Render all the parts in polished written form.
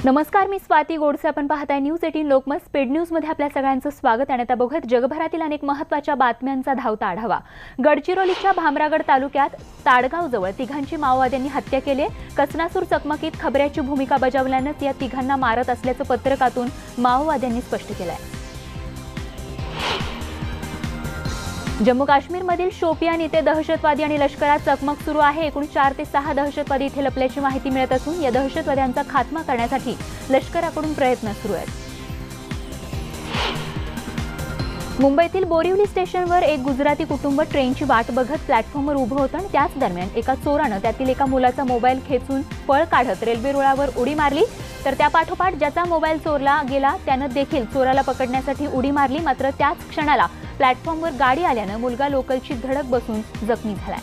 नमस्कार, मी स्वाती गोडसे. आपण पाहताय न्यूज 18 लोकमत स्पीड न्यूज मध्ये आपल्या सगळ्यांचं स्वागत. आणि आता बघत जगभरातील अनेक महत्त्वाच्या बातम्यांचा धावता आढावा. गडचिरोलीच्या भामरागड तालुक्यात ताडगाव जवळ तिघांची माओवाद्यांनी हत्या केली. कसनासूर चकमकीत खबऱ्याची भूमिका बजावल्यानंच या तिघांना मारत असल्याचं पत्रकातून माओवाद्यांनी स्पष्ट केलंय. जम्मू काश्मीरमधील शोपियान इथे दहशतवादी आणि लष्करात चकमक सुरू आहे. एकूण 4 ते 6 दहशतवादी इथे लपल्याची माहिती मिळत असून या दहशतवाद्यांचा खात्मा करण्यासाठी लष्कराकडून प्रयत्न सुरू आहेत. मुंबईतील बोरिवली स्टेशनवर एक गुजराती कुटुंब ट्रेनची वाट बघत प्लॅटफॉर्मवर उभं होतं आणि त्याच दरम्यान एका चोरानं त्यातील एका मुलाचा मोबाईल खेचून पळ काढत रेल्वे रुळावर उडी मारली. तर त्यापाठोपाठ ज्याचा मोबाईल चोरला गेला त्यानं देखील चोराला पकडण्यासाठी उडी मारली. मात्र त्याच क्षणाला प्लॅटफॉर्मवर गाडी आल्यानं मुलगा लोकलची धडक बसून जखमी झालाय.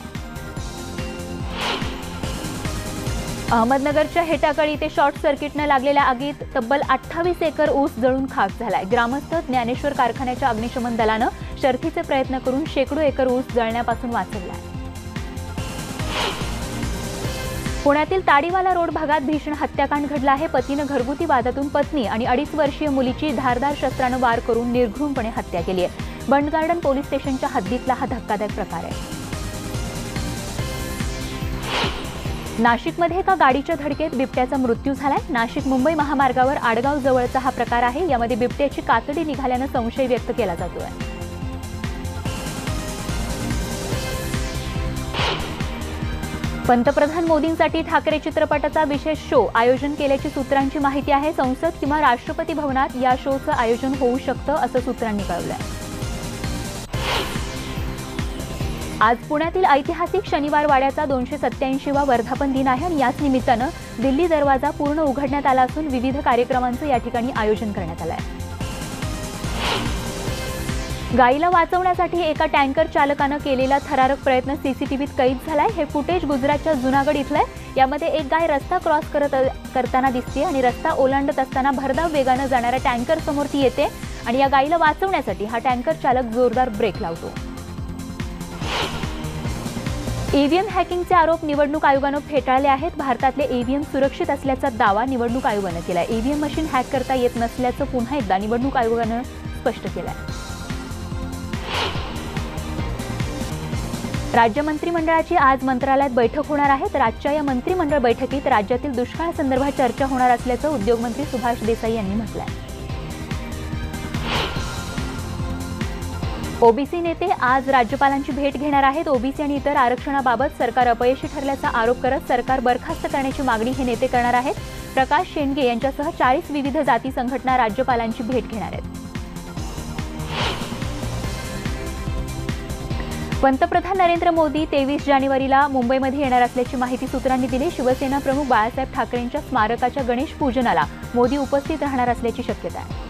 अहमदनगरच्या हेटाकळी इथे शॉर्ट सर्किटनं लागलेल्या आगीत तब्बल 28 एकर ऊस जळून खाक झालाय. ग्रामस्थ ज्ञानेश्वर कारखान्याच्या अग्निशमन दलानं शर्थीचे प्रयत्न करून शेकडो एकर ऊस जळण्यापासून वाचवलाय. पुण्यातील ताडीवाला रोड भागात भीषण हत्याकांड घडला आहे. पतीनं घरगुती वादातून पत्नी आणि 2.5 वर्षीय मुलीची धारदार शस्त्रानं वार करून निर्घृणपणे हत्या केली आहे. बंड गार्डन पोलीस स्टेशनच्या हद्दीतला हा धक्कादायक प्रकार आहे. नाशिकमध्ये एका गाडीच्या धडकेत बिबट्याचा मृत्यू झालाय. नाशिक मुंबई महामार्गावर आडगाव जवळचा हा प्रकार आहे. यामध्ये बिबट्याची कातडी निघाल्यानं संशय व्यक्त केला जातोय. पंतप्रधान मोदींसाठी ठाकरे चित्रपटाचा विशेष शो आयोजन केल्याची सूत्रांची माहिती आहे. संसद किंवा राष्ट्रपती भवनात या शोचं आयोजन होऊ शकतं असं सूत्रांनी कळवलंय. आज पुण्यातील ऐतिहासिक शनिवार वाड्याचा 287वा वर्धापन दिन आहे आणि याच निमित्तानं दिल्ली दरवाजा पूर्ण उघडण्यात आला असून विविध कार्यक्रमांचं या ठिकाणी आयोजन करण्यात आलं आहे. गायीला वाचवण्यासाठी एका टँकर चालकानं केलेला थरारक प्रयत्न सीसीटीव्हीत कैद झालाय. हे फुटेज गुजरातच्या जुनागड इथलं आहे. यामध्ये एक गाय रस्ता क्रॉस करताना दिसते आणि रस्ता ओलांडत असताना भरधाव वेगानं जाणाऱ्या टँकर समोर ती येते आणि या गायीला वाचवण्यासाठी हा टँकर चालक जोरदार ब्रेक लावतो. ईव्हीएम हॅकिंगचे आरोप निवडणूक आयोगानं फेटाळले आहेत. भारतातले ईव्हीएम सुरक्षित असल्याचा दावा निवडणूक आयोगानं केलाय. ईव्हीएम मशीन हॅक करता येत नसल्याचं पुन्हा एकदा निवडणूक आयोगानं स्पष्ट केलंय. राज्य मंत्रिमंडळाची आज मंत्रालयात बैठक होणार आहे. तर आजच्या या मंत्रिमंडळ बैठकीत राज्यातील दुष्काळासंदर्भात चर्चा होणार असल्याचं उद्योगमंत्री सुभाष देसाई यांनी म्हटलंय. ओबीसी नेते आज राज्यपालांची भेट घेणार आहेत. ओबीसी आणि इतर आरक्षणाबाबत सरकार अपयशी ठरल्याचा आरोप करत सरकार बरखास्त करण्याची मागणी हे नेते करणार आहेत. प्रकाश शेंडगे यांच्यासह 40 विविध जाती संघटना राज्यपालांची भेट घेणार आहेत. पंतप्रधान नरेंद्र मोदी 23 जानेवारीला मुंबईमध्ये येणार असल्याची माहिती सूत्रांनी दिली. शिवसेना प्रमुख बाळासाहेब ठाकरेंच्या स्मारकाच्या गणेश पूजनाला मोदी उपस्थित राहणार असल्याची शक्यता आहे.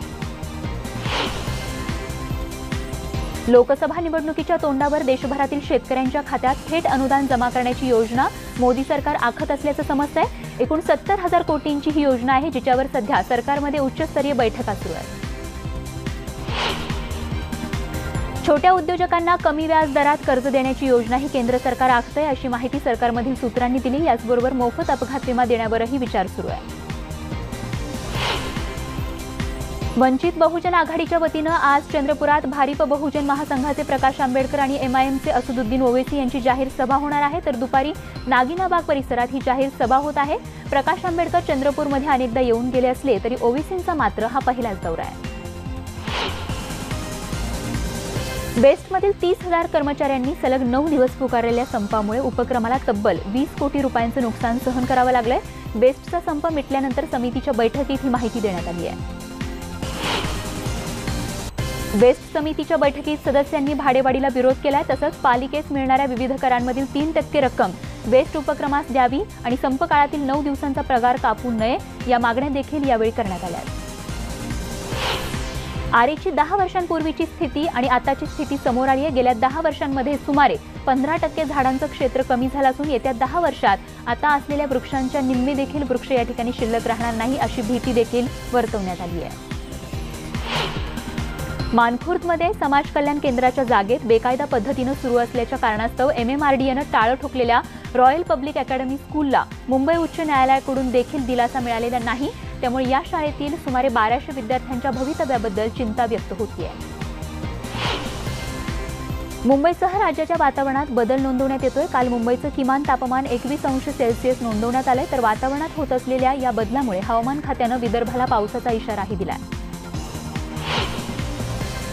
लोकसभा निवडणुकीच्या तोंडावर देशभरातील शेतकऱ्यांच्या खात्यात थेट अनुदान जमा करण्याची योजना मोदी सरकार आखत असल्याचं समजतंय. एकूण 70,000 कोटींची ही योजना आहे, जिच्यावर सध्या सरकारमध्ये उच्चस्तरीय बैठका सुरू आहेत. छोट्या उद्योजकांना कमी व्याज दरात कर्ज देण्याची योजनाही केंद्र सरकार आखतंय अशी माहिती सरकारमधील सूत्रांनी दिली. याचबरोबर मोफत अपघात विमा देण्यावरही विचार सुरू आहे. वंचित बहुजन आघाडीच्या वतीनं आज चंद्रपुरात भारिप बहुजन महासंघाचे प्रकाश आंबेडकर आणि एमआयएमचे असदुद्दीन ओवैसी यांची जाहीर सभा होणार आहे. तर दुपारी नागिनाबाग परिसरात ही जाहीर सभा होत आहे. प्रकाश आंबेडकर चंद्रपूरमध्ये अनेकदा येऊन गेले असले तरी ओवैसींचा मात्र हा पहिलाच दौरा आहे. बेस्टमधील 30,000 कर्मचाऱ्यांनी सलग 9 दिवस पुकारलेल्या संपामुळे उपक्रमाला तब्बल 20 कोटी रुपयांचं नुकसान सहन करावं लागलंय. बेस्टचा संप मिटल्यानंतर समितीच्या बैठकीत ही माहिती देण्यात आली आहे. बेस्ट समितीच्या बैठकीत सदस्यांनी भाडेवाढीला विरोध केलाय. तसंच पालिकेस मिळणाऱ्या विविध करांमधील 3% रक्कम बेस्ट उपक्रमास द्यावी आणि संप काळातील 9 दिवसांचा पगार कापू नये या मागण्या देखील यावेळी करण्यात आल्या. आरेची 10 वर्षांपूर्वीची स्थिती आणि आताची स्थिती समोर आली आहे. गेल्या 10 वर्षांमध्ये सुमारे 15% झाडांचं क्षेत्र कमी झालं असून येत्या 10 वर्षात आता असलेल्या वृक्षांच्या निम्मे देखील वृक्ष या ठिकाणी शिल्लक राहणार नाही अशी भीती देखील वर्तवण्यात आली आहे. मानखुर्दमध्ये समाज कल्याण केंद्राच्या जागेत बेकायदा पद्धतीनं सुरू असल्याच्या कारणास्तव MMRDAनं टाळं ठोकलेल्या रॉयल पब्लिक अकॅडमी स्कूलला मुंबई उच्च न्यायालयाकडून देखील दिलासा मिळालेला नाही. त्यामुळे या शाळेतील सुमारे 1200 विद्यार्थ्यांच्या भवितव्याबद्दल चिंता व्यक्त होतीये। मुंबईसह राज्याच्या वातावरणात बदल नोंदवण्यात येतोय। काल मुंबईचं किमान तापमान 21 अंश सेल्सिअस नोंदवण्यात आलंय, तर वातावरणात होत असलेल्या या बदलामुळे हवामान खात्यानं विदर्भाला पावसाचा इशाराही दिलाय।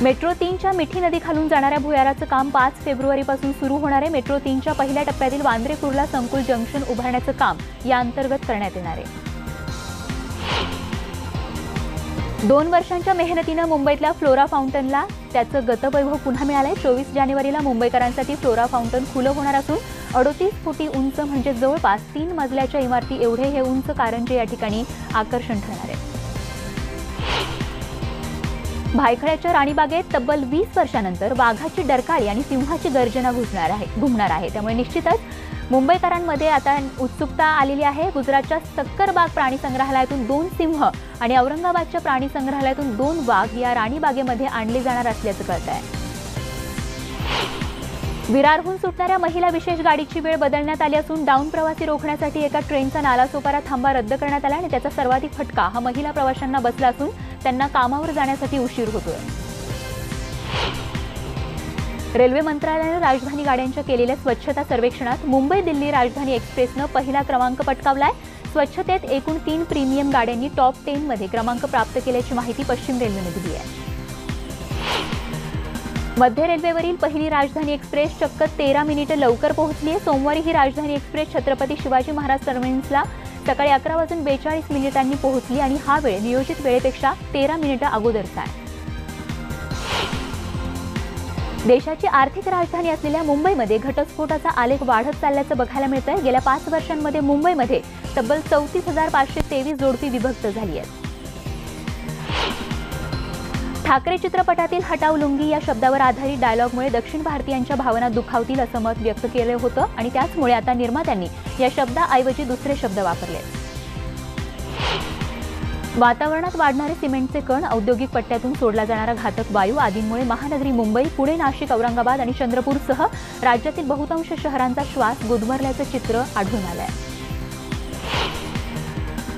मेट्रो 3च्या मिठी नदी खालून जाणाऱ्या भुयाराचं काम 5 फेब्रुवारीपासून सुरू होणार आहे। मेट्रो 3च्या पहिल्या टप्प्यातील वांद्रे कुर्ला संकुल जंक्शन उभारण्याचं काम या अंतर्गत करण्यात येणार आहे। 2 वर्षांच्या मेहनतीनं मुंबईतल्या फ्लोरा फाउंटनला त्याचं गतवैभव पुन्हा मिळालंय। 24 जानेवारीला मुंबईकरांसाठी फ्लोरा फाउंटन खुलं होणार असून 38 फुटी उंच म्हणजे जवळपास 3 मजल्याच्या इमारती एवढे हे उंच कारंजे या ठिकाणी आकर्षण ठरणार आहे। भायखळ्याच्या राणीबागेत तब्बल 20 वर्षांनंतर वाघाची डरकाळी आणि सिंहाची गर्जना घुमणार आहे। त्यामुळे निश्चितच मुंबईकरांमध्ये आता उत्सुकता आलेली आहे। गुजरातच्या सक्करबाग प्राणी संग्रहालयातून 2 सिंह आणि औरंगाबादच्या प्राणी संग्रहालयातून 2 वाघ या राणीबागेमध्ये आणले जाणार असल्याचं कळतंय। विरारहून सुटणाऱ्या महिला विशेष गाडीची वेळ बदलण्यात आली असून डाऊन प्रवासी रोखण्यासाठी एका ट्रेनचा नालासोपारा थांबा रद्द करण्यात आला आणि त्याचा सर्वाधिक फटका हा महिला प्रवाशांना बसला असून त्यांना कामावर जाण्यासाठी उशीर होतोय। रेल्वे मंत्रालयाने राजधानी गाड्यांच्या केलेल्या स्वच्छता सर्वेक्षणात मुंबई दिल्ली राजधानी एक्सप्रेसनं पहिला क्रमांक पटकावलाय। स्वच्छतेत एकूण 3 प्रीमियम गाड्यांनी टॉप 10 मध्ये क्रमांक प्राप्त केल्याची माहिती पश्चिम रेल्वेने दिली आहे। मध्य रेल्वेवरील पहिली राजधानी एक्सप्रेस चक्क 13 मिनिटे लवकर पोहोचली आहे। सोमवारी ही राजधानी एक्सप्रेस छत्रपती शिवाजी महाराज टर्मिनसला सकाळी 11:42 पोहोचली आणि हा वेळ नियोजित वेळेपेक्षा 13 मिनिटं अगोदरचा आहे। देशाची आर्थिक राजधानी असलेल्या मुंबईमध्ये घटस्फोटाचा आलेख वाढत चालल्याचं बघायला मिळतंय। गेल्या 5 वर्षांमध्ये मुंबईमध्ये तब्बल 34,523 जोडपी विभक्त झाली आहेत। ठाकरे चित्रपटातील हटाव लुंगी या शब्दावर आधारित डायलॉगमुळे दक्षिण भारतीयांच्या भावना दुखावतील असं मत व्यक्त केलं होतं आणि त्याचमुळे आता निर्मात्यांनी या शब्दाऐवजी दुसरे शब्द वापरले। वातावरणात वाढणारे सिमेंटचे कण, औद्योगिक पट्ट्यातून सोडला जाणारा घातक वायू आदींमुळे महानगरी मुंबई, पुणे, नाशिक, औरंगाबाद आणि चंद्रपूरसह राज्यातील बहुतांश शहरांचा श्वास गुदमरल्याचं चित्र आढळून आलंय।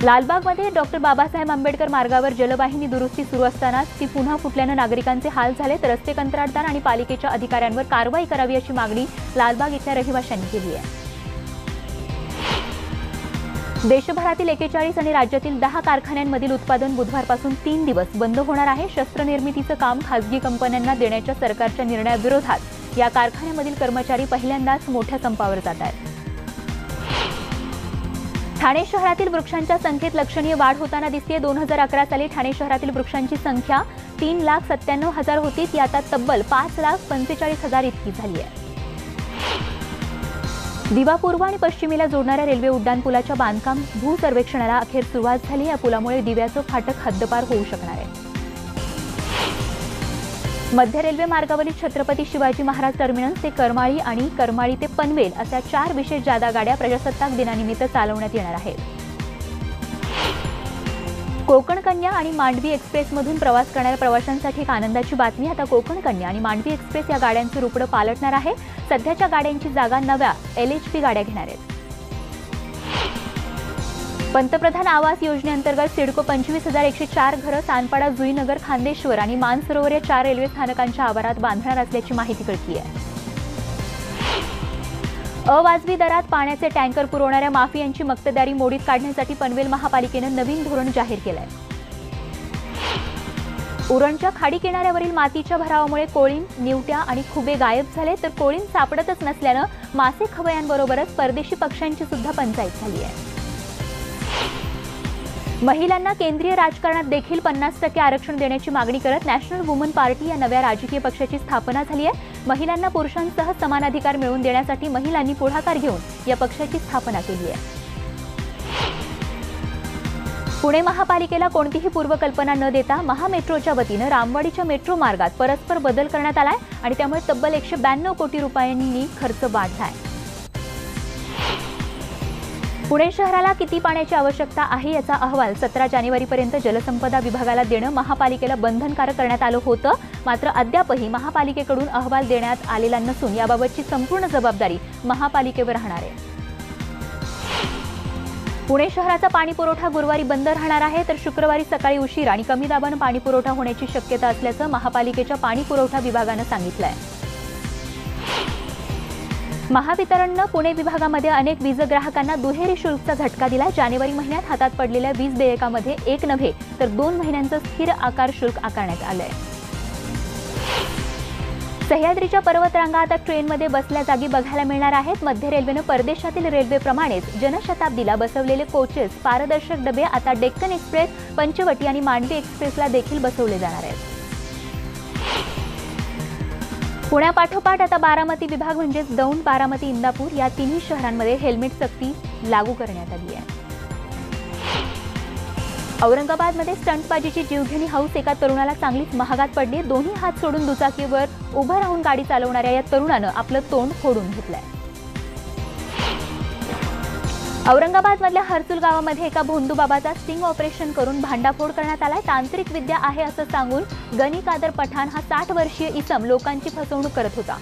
लालबागमध्ये डॉक्टर बाबासाहेब आंबेडकर मार्गावर जलवाहिनी दुरुस्ती सुरू असतानाच ती पुन्हा फुटल्यानं नागरिकांचे हाल झाले, तर रस्ते कंत्राटदार आणि पालिकेच्या अधिकाऱ्यांवर कारवाई करावी अशी मागणी लालबाग इथल्या रहिवाशांनी केली आहे। देशभरातील 41 आणि राज्यातील 10 कारखान्यांमधील उत्पादन बुधवारपासून 3 दिवस बंद होणार आहे। शस्त्रनिर्मितीचं काम खासगी कंपन्यांना देण्याच्या सरकारच्या निर्णयाविरोधात या कारखान्यामधील कर्मचारी पहिल्यांदाच मोठ्या संपावर जात आहेत। ठाणे शहरातील वृक्षांच्या संख्येत लक्षणीय वाढ होताना दिसते। 2011 साली ठाणे शहरातील वृक्षांची संख्या 3,97,000 होती, ती आता तब्बल 5,45,000 इतकी झाली आहे। दिवा पूर्व आणि पश्चिमेला जोडणाऱ्या रेल्वे उड्डाणपुलाच्या बांधकाम भूसर्वेक्षणाला अखेर सुरुवात झाली। या पुलामुळे दिव्याचं फाटक हद्दपार होऊ शकणार आहे। मध्य रेल्वे मार्गावरील छत्रपती शिवाजी महाराज टर्मिनस ते करमाळी आणि करमाळी ते पनवेल अशा 4 विशेष जादा गाड्या प्रजासत्ताक दिनानिमित्त चालवण्यात येणार आहेत। कोकण कन्या आणि मांडवी एक्सप्रेसमधून प्रवास करणाऱ्या प्रवाशांसाठी एक आनंदाची बातमी। आता कोकण कन्या आणि मांडवी एक्सप्रेस या गाड्यांचं रुपडं पालटणार आहे। सध्याच्या गाड्यांची जागा नव्या LHP गाड्या घेणार आहेत। पंतप्रधान आवास योजनेअंतर्गत सिडको 25,104 घरं सानपाडा, जुईनगर, खांदेश्वर आणि मानसरोवर या 4 रेल्वे स्थानकांच्या आवारात बांधणार असल्याची माहिती कळली आहे। अवाजवी दरात पाण्याचे टँकर पुरवणाऱ्या माफियांची मक्तेदारी मोडीत काढण्यासाठी पनवेल महापालिकेनं नवीन धोरण जाहीर केलंय। उरणच्या खाडी किनाऱ्यावरील मातीच्या भरावामुळे कोळीण, निवट्या आणि खुबे गायब झाले, तर कोळीण सापडतच नसल्यानं मासे खवयांबरोबरच परदेशी पक्ष्यांची सुद्धा पंचायत झाली आहे। महिलांना केंद्रीय राजकारणात देखील 50% आरक्षण देण्याची मागणी करत नॅशनल वुमन पार्टी या नव्या राजकीय पक्षाची स्थापना झाली आहे। महिलांना पुरुषांसह समान अधिकार मिळवून देण्यासाठी महिलांनी पुढाकार घेऊन या पक्षाची स्थापना केली आहे। पुणे महापालिकेला कोणतीही पूर्वकल्पना न देता महामेट्रोच्या वतीनं रामवाडीच्या मेट्रो मार्गात परस्पर बदल करण्यात आलाय आणि त्यामुळे तब्बल 192 कोटी रुपयांनी खर्च वाढलाय। पुणे शहराला किती पाण्याची आवश्यकता आहे याचा अहवाल 17 जानेवारीपर्यंत जलसंपदा विभागाला देणं महापालिकेला बंधनकारक करण्यात आलं होतं, मात्र अद्यापही महापालिकेकडून अहवाल देण्यात आलेला नसून याबाबतची संपूर्ण जबाबदारी महापालिकेवर राहणार आहे। पुणे शहराचा पाणी पुरवठा गुरुवारी बंद राहणार आहे, तर शुक्रवारी सकाळी उशीर आणि कमी दाबानं पाणी पुरवठा होण्याची शक्यता असल्याचं महापालिकेच्या पाणी पुरवठा विभागानं सांगितलंय. महावितरणनं पुणे विभागामध्ये अनेक वीज ग्राहकांना दुहेरी शुल्कचा झटका दिला. जानेवारी महिन्यात हातात पडलेल्या वीज देयकामध्ये एक नव्हे तर 2 महिन्यांचं स्थिर आकार शुल्क आकारण्यात आलंय. सह्याद्रीच्या पर्वतरांगा आता ट्रेनमध्ये बसल्या जागी बघायला मिळणार आहेत. मध्य रेल्वेनं परदेशातील रेल्वेप्रमाणेच जनशताब्दीला बसवलेले कोचेस पारदर्शक डबे आता डेक्कन एक्सप्रेस, पंचवटी आणि मांडवी एक्सप्रेसला देखील बसवले जाणार आहेत. पुण्यापाठोपाठ आता बारामती विभाग म्हणजेच दौंड, बारामती, इंदापूर या तिन्ही शहरांमध्ये हेल्मेट सक्ती लागू करण्यात आली आहे. औरंगाबादमध्ये स्टंटबाजीची जीवघेणी हौस एका तरुणाला चांगलीच महागात पडली. दोन्ही हात सोडून दुचाकीवर उभं राहून गाडी चालवणाऱ्या या तरुणानं आपलं तोंड फोडून घेतलंय. औरंगाबादमधल्या हर्सुल गावामध्ये एका भोंदूबाबाचा स्टिंग ऑपरेशन करून भांडाफोड करण्यात आलाय. तांत्रिक विद्या आहे असं सांगून गनी कादर पठाण हा 60 वर्षीय इसम लोकांची फसवणूक करत होता.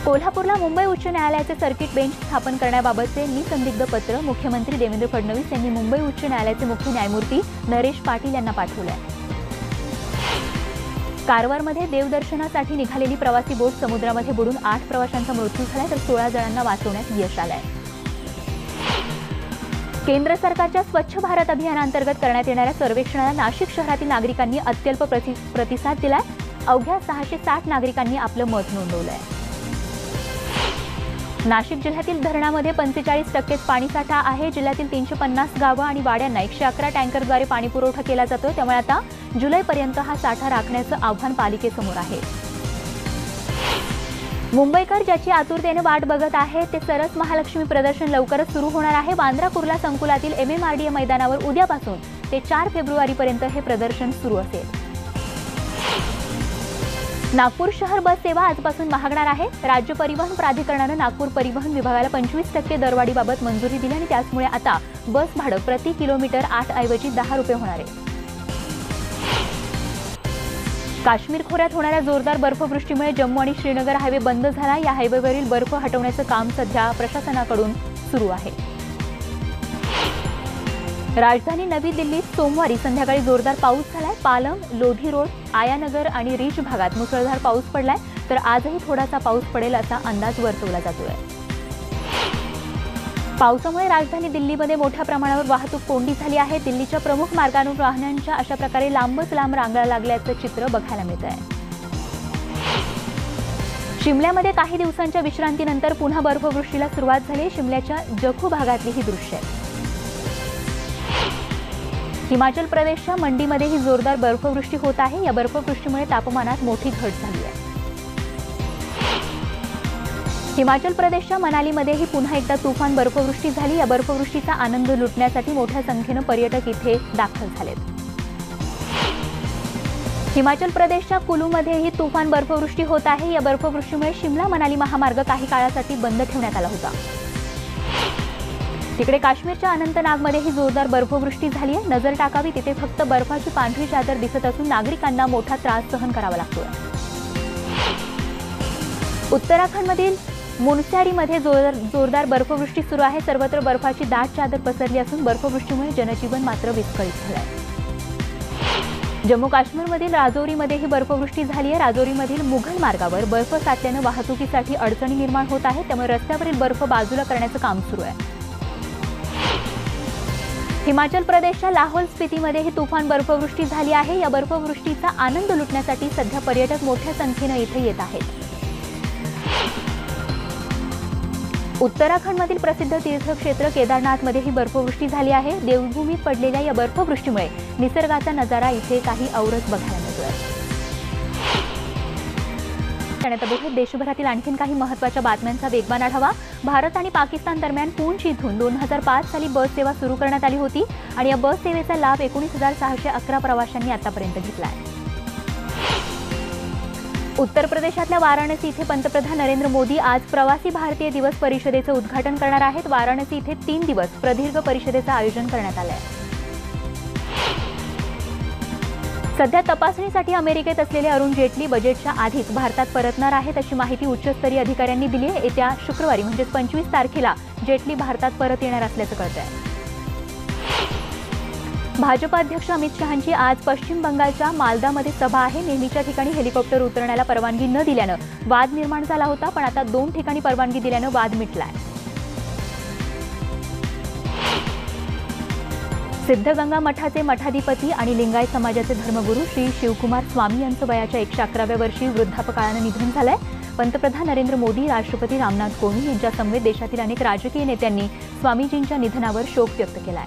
कोल्हापूरला मुंबई उच्च न्यायालयाचे सर्किट बेंच स्थापन करण्याबाबतचे निसंदिग्ध पत्र मुख्यमंत्री देवेंद्र फडणवीस यांनी मुंबई उच्च न्यायालयाचे मुख्य न्यायमूर्ती नरेश पाटील यांना पाठवलंय. कारवारमध्ये देवदर्शनासाठी निघालेली प्रवासी बोट समुद्रामध्ये बुडून 8 प्रवाशांचा मृत्यू झालाय, तर 16 जणांना वाचवण्यात यश आलंय. केंद्र सरकारच्या स्वच्छ भारत अभियानांतर्गत करण्यात येणाऱ्या सर्वेक्षणाला नाशिक शहरातील नागरिकांनी अत्यल्प प्रतिसाद दिलाय. अवघ्या 660 नागरिकांनी आपलं मत नोंदवलंय. नाशिक जिल्ह्यातील धरणामध्ये 45% पाणीसाठा आहे. जिल्ह्यातील 350 गावं आणि वाड्यांना 111 टँकरद्वारे पाणी पुरवठा केला जातो. त्यामुळे आता जुलैपर्यंत हा साठा राखण्याचं आव्हान पालिकेसमोर आहे. मुंबईकर ज्याची आतुरतेने वाट बघत आहे ते सरस महालक्ष्मी प्रदर्शन लवकरच सुरू होणार आहे. वांद्रा कुर्ला संकुलातील MMRDA मैदानावर उद्यापासून ते 4 फेब्रुवारीपर्यंत हे प्रदर्शन सुरू असेल. नागपूर शहर बस सेवा आजपासून महागणार आहे. राज्य परिवहन प्राधिकरणानं नागपूर परिवहन विभागाला 25% दरवाढीबाबत मंजुरी दिली आणि त्यामुळे आता बस भाडं प्रति किलोमीटर 8 ऐवजी 10 रुपये होणार आहे. काश्मीर खोऱ्यात होणाऱ्या जोरदार बर्फवृष्टीमुळे जम्मू आणि श्रीनगर हायवे बंद झाला. या हायवेवरील बर्फ हटवण्याचं काम सध्या प्रशासनाकडून सुरू आहे. राजधानी नवी दिल्लीत सोमवारी संध्याकाळी जोरदार पाऊस झालाय. पालम, लोधी रोड, आयानगर आणि रिच भागात मुसळधार पाऊस पडलाय, तर आजही थोडासा पाऊस पडेल असा अंदाज वर्तवला जातोय. पावसामुळे राजधानी दिल्लीमध्ये मोठ्या प्रमाणावर वाहतूक कोंडी झाली आहे. दिल्लीच्या प्रमुख मार्गांवर वाहनांच्या अशा प्रकारे लांबच लांब रांगा लागल्याचं चित्र बघायला मिळत आहे. शिमल्यामध्ये काही दिवसांच्या विश्रांतीनंतर पुन्हा बर्फवृष्टीला सुरुवात झाली. शिमल्याच्या जखू भागातली ही दृश्य आहे. हिमाचल प्रदेशच्या मंडीमध्येही जोरदार बर्फवृष्टी होत आहे. या बर्फवृष्टीमुळे तापमानात मोठी घट झाली आहे. हिमाचल प्रदेशच्या मनालीमध्येही पुन्हा एकदा तुफान बर्फवृष्टी झाली. या बर्फवृष्टीचा आनंद लुटण्यासाठी मोठ्या संख्येनं पर्यटक इथे दाखल झालेत. हिमाचल प्रदेशच्या कुलूमध्येही तुफान बर्फवृष्टी होत आहे. या बर्फवृष्टीमुळे शिमला मनाली महामार्ग काही काळासाठी बंद ठेवण्यात आला होता. तिकडे काश्मीरच्या अनंतनागमध्येही जोरदार बर्फवृष्टी झाली आहे. नजर टाकावी तिथे फक्त बर्फाची पांढरी चादर दिसत असून नागरिकांना मोठा त्रास सहन करावा लागतोय. उत्तराखंडमधील मुनस्यारीमध्ये जोरदार बर्फवृष्टी सुरू आहे. सर्वत्र बर्फाची दाट चादर पसरली असून बर्फवृष्टीमुळे जनजीवन मात्र विस्कळीत झालंय. जम्मू काश्मीरमधील राजौरीमध्येही बर्फवृष्टी झाली आहे. राजौरीमधील मुघल मार्गावर बर्फ साचल्यानं वाहतुकीसाठी अडचणी निर्माण होत आहेत. त्यामुळे रस्त्यावरील बर्फ बाजूला करण्याचं काम सुरू आहे. हिमाचल प्रदेशच्या लाहोल स्पितीमध्येही तुफान बर्फवृष्टी झाली आहे. या बर्फवृष्टीचा आनंद लुटण्यासाठी सध्या पर्यटक मोठ्या संख्येनं इथे येत आहेत. उत्तराखंडमधील प्रसिद्ध तीर्थक्षेत्र केदारनाथमध्येही बर्फवृष्टी झाली आहे. देवभूमीत पडलेल्या या बर्फवृष्टीमुळे निसर्गाचा नजारा इथे काही औरच बघायला मिळतोय. आता बघूया देशभरातील आणखीन काही महत्त्वाच्या बातम्यांचा वेगवान आढावा. भारत आणि पाकिस्तान दरम्यान पूंछ इथून 2005 साली बस सेवा सुरू करण्यात आली होती आणि या बस सेवेचा लाभ 19,611 प्रवाशांनी आतापर्यंत घेतला आहे. उत्तर प्रदेशातल्या वाराणसी इथे पंतप्रधान नरेंद्र मोदी आज प्रवासी भारतीय दिवस परिषदेचं उद्घाटन करणार आहेत. वाराणसी इथे 3 दिवस प्रदीर्घ परिषदेचं आयोजन करण्यात आलं आहे. सध्या तपासणीसाठी अमेरिकेत असलेले अरुण जेटली बजेटच्या आधीच भारतात परतणार आहेत अशी माहिती उच्चस्तरीय अधिकाऱ्यांनी दिली आहे। येत्या शुक्रवारी म्हणजे 25 तारखेला जेटली भारतात परत येणार असल्याचं कळतंय। भाजप अध्यक्ष अमित शहांची आज पश्चिम बंगालच्या मालदामध्ये सभा आहे। नेहमीच्या ठिकाणी हेलिकॉप्टर उतरण्याला परवानगी न दिल्यानं वाद निर्माण झाला होता, पण आता 2 ठिकाणी परवानगी दिल्यानं वाद मिटलाय। सिद्धगंगा मठाचे मठाधिपती आणि लिंगायत समाजाचे धर्मगुरू श्री शिवकुमार स्वामी यांचं वयाच्या 111व्या वर्षी वृद्धापकाळानं निधन झालंय। पंतप्रधान नरेंद्र मोदी, राष्ट्रपती रामनाथ कोविंद यांच्यासमवेत देशातील अनेक राजकीय नेत्यांनी स्वामीजींच्या निधनावर शोक व्यक्त केलाय।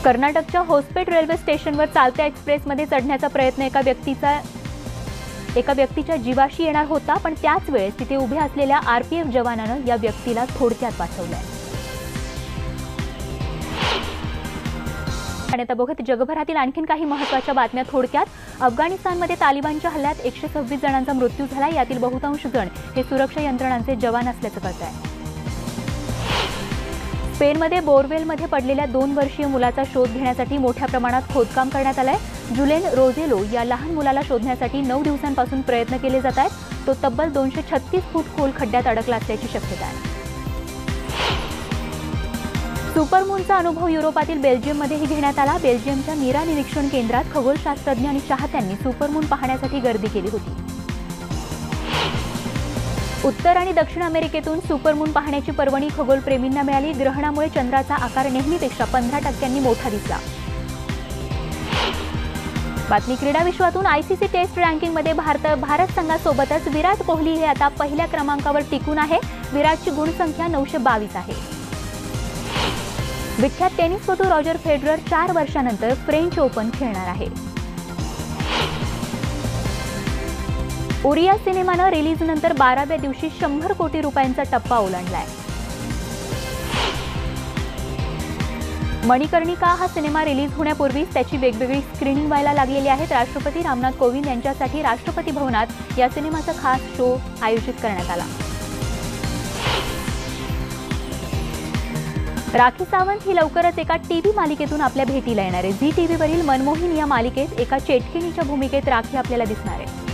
कर्नाटकच्या होसपेट रेल्वे स्टेशनवर चालत्या एक्सप्रेसमध्ये चढण्याचा प्रयत्न एका व्यक्तीच्या जीवाशी येणार होता, पण त्याच वेळेस तिथे उभे असलेल्या आरपीएफ जवानानं या व्यक्तीला थोडक्यात वाचवलंय। आणि आता बघत जगभरातील आणखीन काही महत्त्वाच्या बातम्या थोडक्यात। अफगाणिस्तानमध्ये तालिबानच्या हल्ल्यात 126 जणांचा मृत्यू झाला। यातील बहुतांश जण हे सुरक्षा यंत्रणांचे जवान असल्याचं कळतंय। स्पेनमध्ये बोरवेलमध्ये पडलेल्या 2 वर्षीय मुलाचा शोध घेण्यासाठी मोठ्या प्रमाणात खोदकाम करण्यात आलंय। जुलेन रोझेलो या लहान मुलाला शोधण्यासाठी 9 दिवसांपासून प्रयत्न केले जात आहेत। तो तब्बल 236 फूट खोल खड्ड्यात अडकला असल्याची शक्यता आहे। सुपरमूनचा अनुभव युरोपातील बेल्जियममध्येही घेण्यात आला। बेल्जियमच्या मीरा निरीक्षण केंद्रात खगोलशास्त्रज्ञ आणि चाहत्यांनी सुपरमून पाहण्यासाठी गर्दी केली होती। उत्तर आणि दक्षिण अमेरिकेतून सुपरमून पाहण्याची परवानगी खगोलप्रेमींना मिळाली। ग्रहणामुळे चंद्राचा आकार नेहमीपेक्षा 15% मोठा दिसला। बातमी क्रीडा विश्वातून आयसीसी टेस्ट रँकिंगमध्ये भारत संघासोबतच विराट कोहली हे आता पहिल्या क्रमांकावर टिकून आहे। विराटची गुणसंख्या 922 आहे। विख्यात टेनिसपटू रॉजर फेडरर 4 वर्षांनंतर फ्रेंच ओपन खेळणार आहे। उरी या सिनेमानं रिलीजनंतर 12व्या दिवशी 100 कोटी रुपयांचा टप्पा ओलांडलाय। मणिकर्णिका हा सिनेमा रिलीज होण्यापूर्वीच त्याची वेगवेगळी स्क्रीनिंग व्हायला लागलेली आहे। राष्ट्रपती रामनाथ कोविंद यांच्यासाठी राष्ट्रपती भवनात या सिनेमाचा खास शो आयोजित करण्यात आला। राखी सावंत ही लवकरच एका टीव्ही मालिकेतून आपल्या भेटीला येणार आहे। झी टीव्हीवरील मनमोहिनी या मालिकेत एका चेटकिणीच्या भूमिकेत राखी आपल्याला दिसणार आहे।